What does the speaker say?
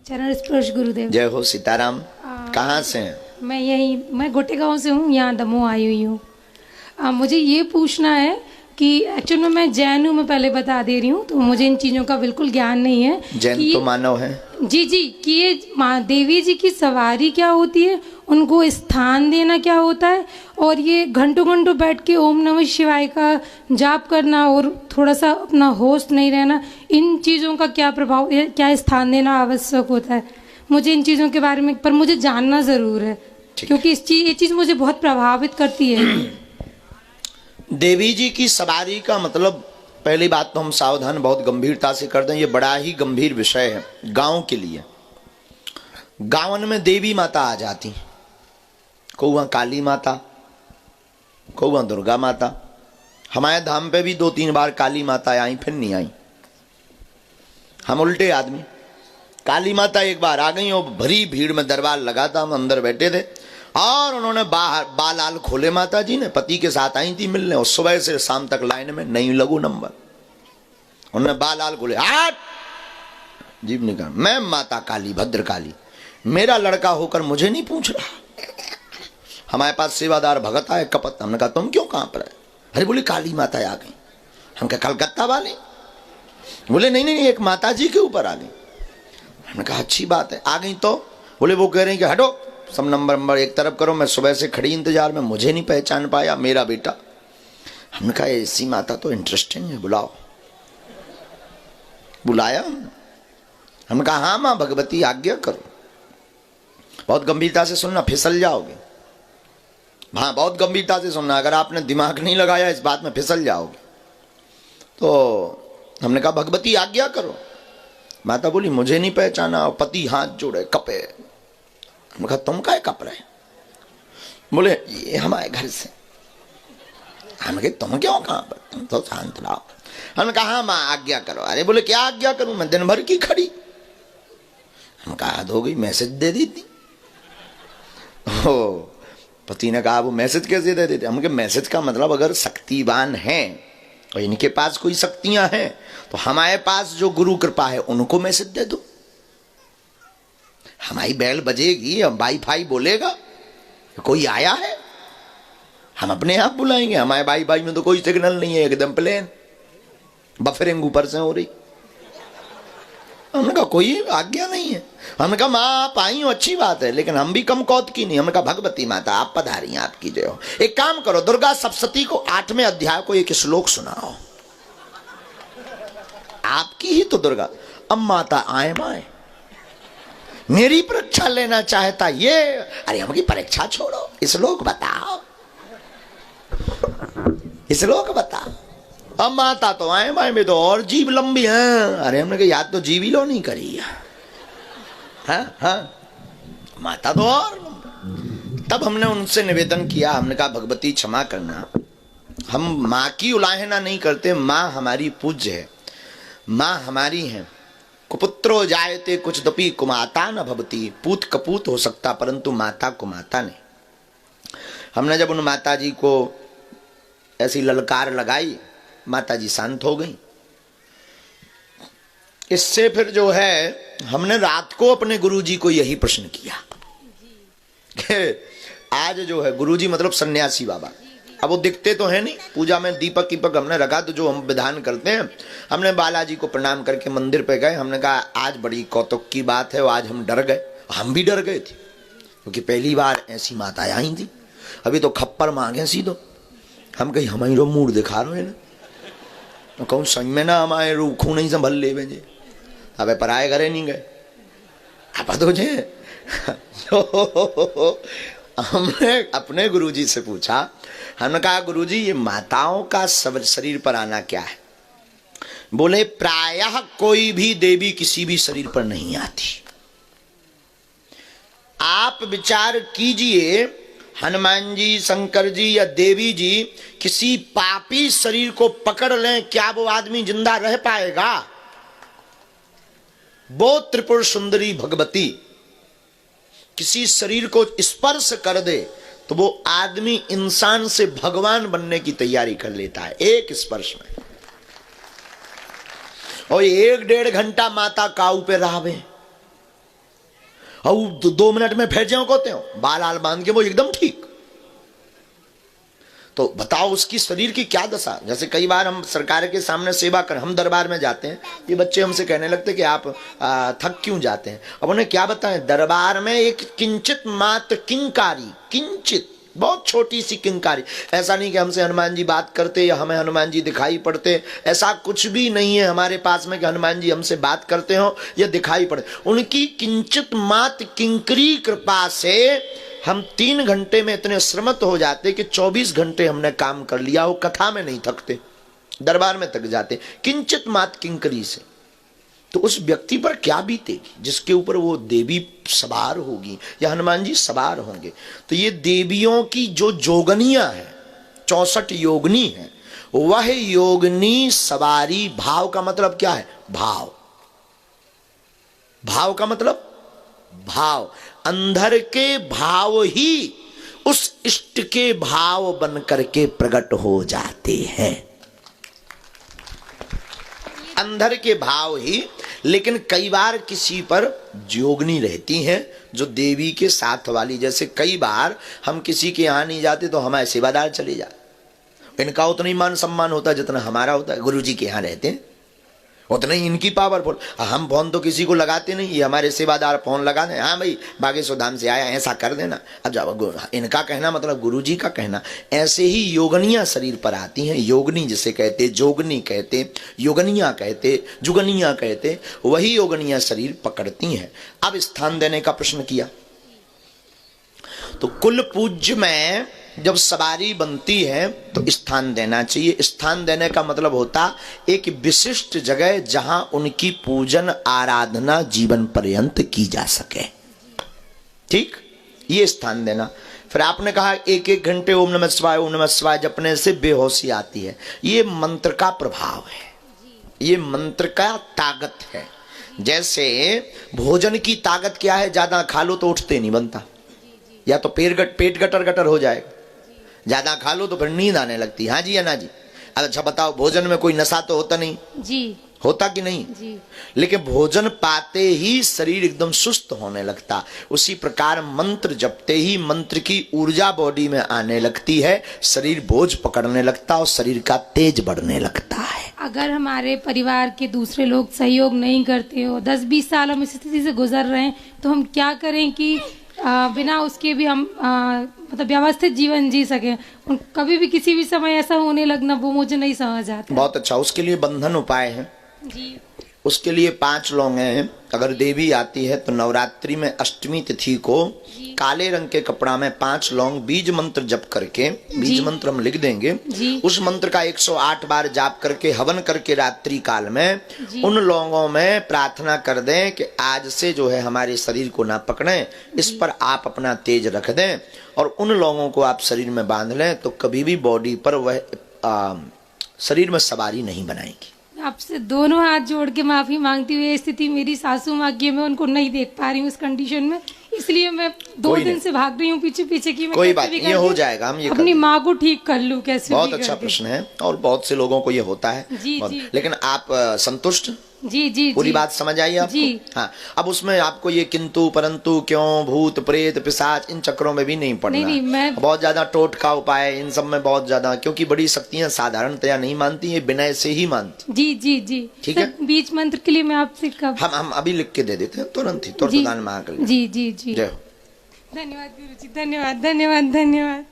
चरण स्पर्श गुरुदेव। जय हो सीताराम। कहाँ से हैं? मैं गोटे गांव से हूँ, यहाँ दमोह आई हुई हूँ। मुझे ये पूछना है कि एक्चुअल में मैं जैन हूँ, मैं पहले बता दे रही हूँ, तो मुझे इन चीज़ों का बिल्कुल ज्ञान नहीं है। जैन तो मानव है जी जी, कि ये माँ देवी जी की सवारी क्या होती है, उनको स्थान देना क्या होता है, और ये घंटों घंटों बैठ के ओम नमः शिवाय का जाप करना और थोड़ा सा अपना होश नहीं रहना, इन चीज़ों का क्या प्रभाव, क्या स्थान देना आवश्यक होता है। मुझे इन चीज़ों के बारे में पर मुझे जानना ज़रूर है, क्योंकि ये चीज़ मुझे बहुत प्रभावित करती है। देवी जी की सवारी का मतलब, पहली बात तो हम सावधान बहुत गंभीरता से कर दें, ये बड़ा ही गंभीर विषय है गांव के लिए। गांवन में देवी माता आ जाती, कौआ काली माता, कौआ दुर्गा माता। हमारे धाम पे भी 2-3 बार काली माता आई, फिर नहीं आई। हम उल्टे आदमी। काली माता एक बार आ गई और भरी भीड़ में दरबार लगा था, हम अंदर बैठे थे और उन्होंने बाहर बाल खोले। माता जी ने पति के साथ आई थी मिलने, और सुबह से शाम तक लाइन में नहीं लगू नंबर। उन्होंने बाल खोले, आठ जीव निकाल, मैं माता काली भद्र काली, मेरा लड़का होकर मुझे नहीं पूछ रहा। हमारे पास सेवादार भगत आए कपत, हमने कहा तुम क्यों कहां पर है? अरे बोले काली माता आ गई। हम कहा कलकत्ता वाले? बोले नहीं नहीं, एक माता जी के ऊपर आ गई। हमने कहा अच्छी बात है, आ गई तो? बोले वो कह रहे हैं कि हटो, सब नंबर एक तरफ करो, मैं सुबह से खड़ी इंतजार में, मुझे नहीं पहचान पाया मेरा बेटा। हमने कहा ऐसी माता तो इंटरेस्टिंग है, बुलाओ। बुलाया, हमने कहा हाँ माँ भगवती आज्ञा करो। बहुत गंभीरता से सुनना, फिसल जाओगे। हाँ बहुत गंभीरता से सुनना, अगर आपने दिमाग नहीं लगाया इस बात में फिसल जाओगे। तो हमने कहा भगवती आज्ञा करो। माता बोली मुझे नहीं पहचाना, और पति हाथ जोड़े कपे। हमने कहा तुम काय कप रहे? बोले ये हमारे घर से। हमने कहा तुम क्यों कहां पर, तुम तो शांत रहो। हमने कहा हाँ माँ आज्ञा करो। अरे बोले क्या आज्ञा करूं, मैं दिन भर की खड़ी। हम कहा हद हो गई, मैसेज दे दी थी। पति ने कहा वो मैसेज कैसे दे देते? हम कहा मैसेज का मतलब अगर शक्तिवान है और इनके पास कोई शक्तियां हैं, तो हमारे पास जो गुरु कृपा है उनको मैसेज दे दो। हमारी बैल बजेगी, हम वाईफाई बोलेगा, कोई आया है, हम अपने आप बुलाएंगे। हमारे वाईफाई में तो कोई सिग्नल नहीं है, एकदम प्लेन, बफरिंग ऊपर से हो रही। हमने कहा कोई आज्ञा नहीं है। हमने कहा माँ आप आई हो अच्छी बात है, लेकिन हम भी कम कौत की नहीं। हमने कहा भगवती माता आप पधारी, आपकी जय हो। एक काम करो, दुर्गा सप्तशती को 8वें अध्याय को एक श्लोक सुनाओ। आपकी ही तो दुर्गा। अब माता आए माए, मेरी परीक्षा लेना चाहता ये। अरे हमकी परीक्षा छोड़ो, श्लोक बताओ, श्लोक बताओ। अब माता तो आए माए में तो और जीव लंबी है। अरे हमने कहा याद तो जीव ही लो नहीं करी है। हाँ माता तो और। तब हमने उनसे निवेदन किया, हमने कहा भगवती क्षमा करना, हम माँ की उलाहना नहीं करते, माँ हमारी पूज्य है, माँ हमारी है। कुपुत्रो जायते कुछ दपी कुमाता न भवती, पूत कपूत हो सकता परंतु माता को माता नहीं। हमने जब उन माता जी को ऐसी ललकार लगाई, माता जी शांत हो गई। इससे फिर जो है हमने रात को अपने गुरुजी को यही प्रश्न किया कि आज जो है गुरुजी मतलब सन्यासी बाबा, अब वो दिखते तो है नहीं, पूजा में दीपक कीपक हमने रखा, तो जो हम विधान करते हैं, हमने बालाजी को प्रणाम करके मंदिर पे गए। हमने कहा आज बड़ी कौतुक की बात है, आज हम डर गए। हम भी डर गए थे, क्योंकि पहली बार ऐसी माता आई थी। अभी तो खप्पर मांगे सीधो, हम कहीं हमारी रो मूड दिखा रहे हैं ना, कहूँ सही में ना हमारे रूखू नहीं संभल ले भेजे। अब पराए घरे नहीं गए आप तो हमने अपने गुरुजी से पूछा, हमने कहा गुरुजी ये माताओं का शरीर पर आना क्या है? बोले प्रायः कोई भी देवी किसी भी शरीर पर नहीं आती। आप विचार कीजिए, हनुमान जी, शंकर जी या देवी जी किसी पापी शरीर को पकड़ लें, क्या वो आदमी जिंदा रह पाएगा? वो त्रिपुर सुंदरी भगवती किसी शरीर को स्पर्श कर दे तो वो आदमी इंसान से भगवान बनने की तैयारी कर लेता है एक स्पर्श में। और 1-1.5 घंटा माता काऊ पे रहावे, और 2 मिनट में फिर जाओ कहते हो, बाल आल बांध के वो एकदम ठीक। तो बताओ उसकी शरीर की क्या दशा। जैसे कई बार हम सरकार के सामने सेवा कर, हम दरबार में जाते हैं, ये बच्चे हमसे कहने लगते कि आप थक क्यों जाते हैं। अब उन्हें क्या बताएं, दरबार में एक किंचित मात्र किंकारी, किंचित बहुत छोटी सी किंकारी, ऐसा नहीं कि हमसे हनुमान जी बात करते या हमें हनुमान जी दिखाई पड़ते, ऐसा कुछ भी नहीं है हमारे पास में कि हनुमान जी हमसे बात करते हो या दिखाई पड़े। उनकी किंचित मात्र किंकरी कृपा से हम 3 घंटे में इतने श्रमत हो जाते कि 24 घंटे हमने काम कर लिया। वो कथा में नहीं थकते, दरबार में थक जाते किंचित मात्र किंकरी से। तो उस व्यक्ति पर क्या बीतेगी जिसके ऊपर वो देवी सवार होगी या हनुमान जी सवार होंगे। तो ये देवियों की जो जोगनियां हैं, 64 योगनी है, वह योगनी सवारी। भाव का मतलब क्या है, भाव, भाव का मतलब भाव, अंदर के भाव ही उस इष्ट के भाव बन करके प्रकट हो जाते हैं, अंदर के भाव ही। लेकिन कई बार किसी पर जोगनी रहती हैं जो देवी के साथ वाली। जैसे कई बार हम किसी के यहां नहीं जाते तो हमारे सेवादार चले जाते, इनका उतना ही मान सम्मान होता है जितना हमारा होता है। गुरु जी के यहां रहते हैं उतना ही इनकी पावरफुल। हम फोन तो किसी को लगाते नहीं, ये हमारे सेवादार फोन लगा दें, हाँ भाई बागेश्वर धाम से आया, ऐसा कर देना। अब जाओ, इनका कहना मतलब गुरु जी का कहना। ऐसे ही योगनियां शरीर पर आती हैं, योगनी जिसे कहते, जोगनी कहते, योगनियां कहते, जुगनियां कहते, वही योगनियां शरीर पकड़ती हैं। अब स्थान देने का प्रश्न किया तो कुल पूज्य में जब सवारी बनती है तो स्थान देना चाहिए। स्थान देने का मतलब होता एक विशिष्ट जगह जहां उनकी पूजन आराधना जीवन पर्यंत की जा सके, ठीक, ये स्थान देना। फिर आपने कहा 1-1 घंटे ओम नमः शिवाय जपने से बेहोशी आती है। ये मंत्र का प्रभाव है, ये मंत्र का ताकत है। जैसे भोजन की ताकत क्या है, ज्यादा खा लो तो उठते नहीं बनता, या तो पेट गटर गटर हो जाएगा, ज्यादा खा लो तो फिर नींद आने लगती। हाँ जी या ना जी। अच्छा बताओ, भोजन में कोई नशा तो होता नहीं जी, होता कि नहीं जी। लेकिन भोजन पाते ही शरीर एकदम सुस्त होने लगता। उसी प्रकार मंत्र जपते ही मंत्र की ऊर्जा बॉडी में आने लगती है, शरीर बोझ पकड़ने लगता और शरीर का तेज बढ़ने लगता है। अगर हमारे परिवार के दूसरे लोग सहयोग नहीं करते हो, 10-20 साल हम इस स्थिति से गुजर रहे हैं, तो हम क्या करें कि बिना उसके भी हम मतलब व्यवस्थित जीवन जी सके। कभी भी किसी भी समय ऐसा होने लगना वो मुझे नहीं समझ आता। बहुत अच्छा, उसके लिए बंधन उपाय है जी। उसके लिए 5 लौंगे हैं। अगर देवी आती है तो नवरात्रि में अष्टमी तिथि को काले रंग के कपड़ा में 5 लौंग बीज मंत्र जप करके, बीज मंत्र हम लिख देंगे, उस मंत्र का 108 बार जाप करके हवन करके रात्रि काल में उन लौंगों में प्रार्थना कर दें कि आज से जो है हमारे शरीर को ना पकड़ें, इस पर आप अपना तेज रख दें और उन लौंगों को आप शरीर में बांध लें तो कभी भी बॉडी पर वह शरीर में सवारी नहीं बनाएगी। आपसे दोनों हाथ जोड़ के माफी मांगती हुई, ये स्थिति मेरी सासू माँ की, मैं उनको नहीं देख पा रही हूँ उस कंडीशन में, इसलिए मैं 2 दिन से भाग रही हूँ पीछे पीछे की। मैं कोई बात नहीं, ये हो जाएगा, हम ये अपनी माँ को ठीक कर लूँ कैसे। बहुत अच्छा प्रश्न है और बहुत से लोगों को ये होता है। जी जी। लेकिन आप संतुष्ट? जी जी। पूरी बात समझ आई आपको? जी। हाँ, अब उसमें आपको ये किंतु परंतु क्यों भूत प्रेत पिशाच इन चक्रों में भी नहीं पड़ना। नहीं, मैं बहुत ज्यादा टोटका उपाय इन सब में बहुत ज्यादा, क्योंकि बड़ी शक्तियां साधारणतया नहीं मानती, ये विनय से ही मानती। जी जी जी। ठीक है, बीज मंत्र के लिए मैं आपसे कब हम अभी लिख के दे देते हैं तुरंत ही, तुरंत महाकाल। जी जी जी। जय हो। धन्यवाद गुरु जी, धन्यवाद धन्यवाद धन्यवाद।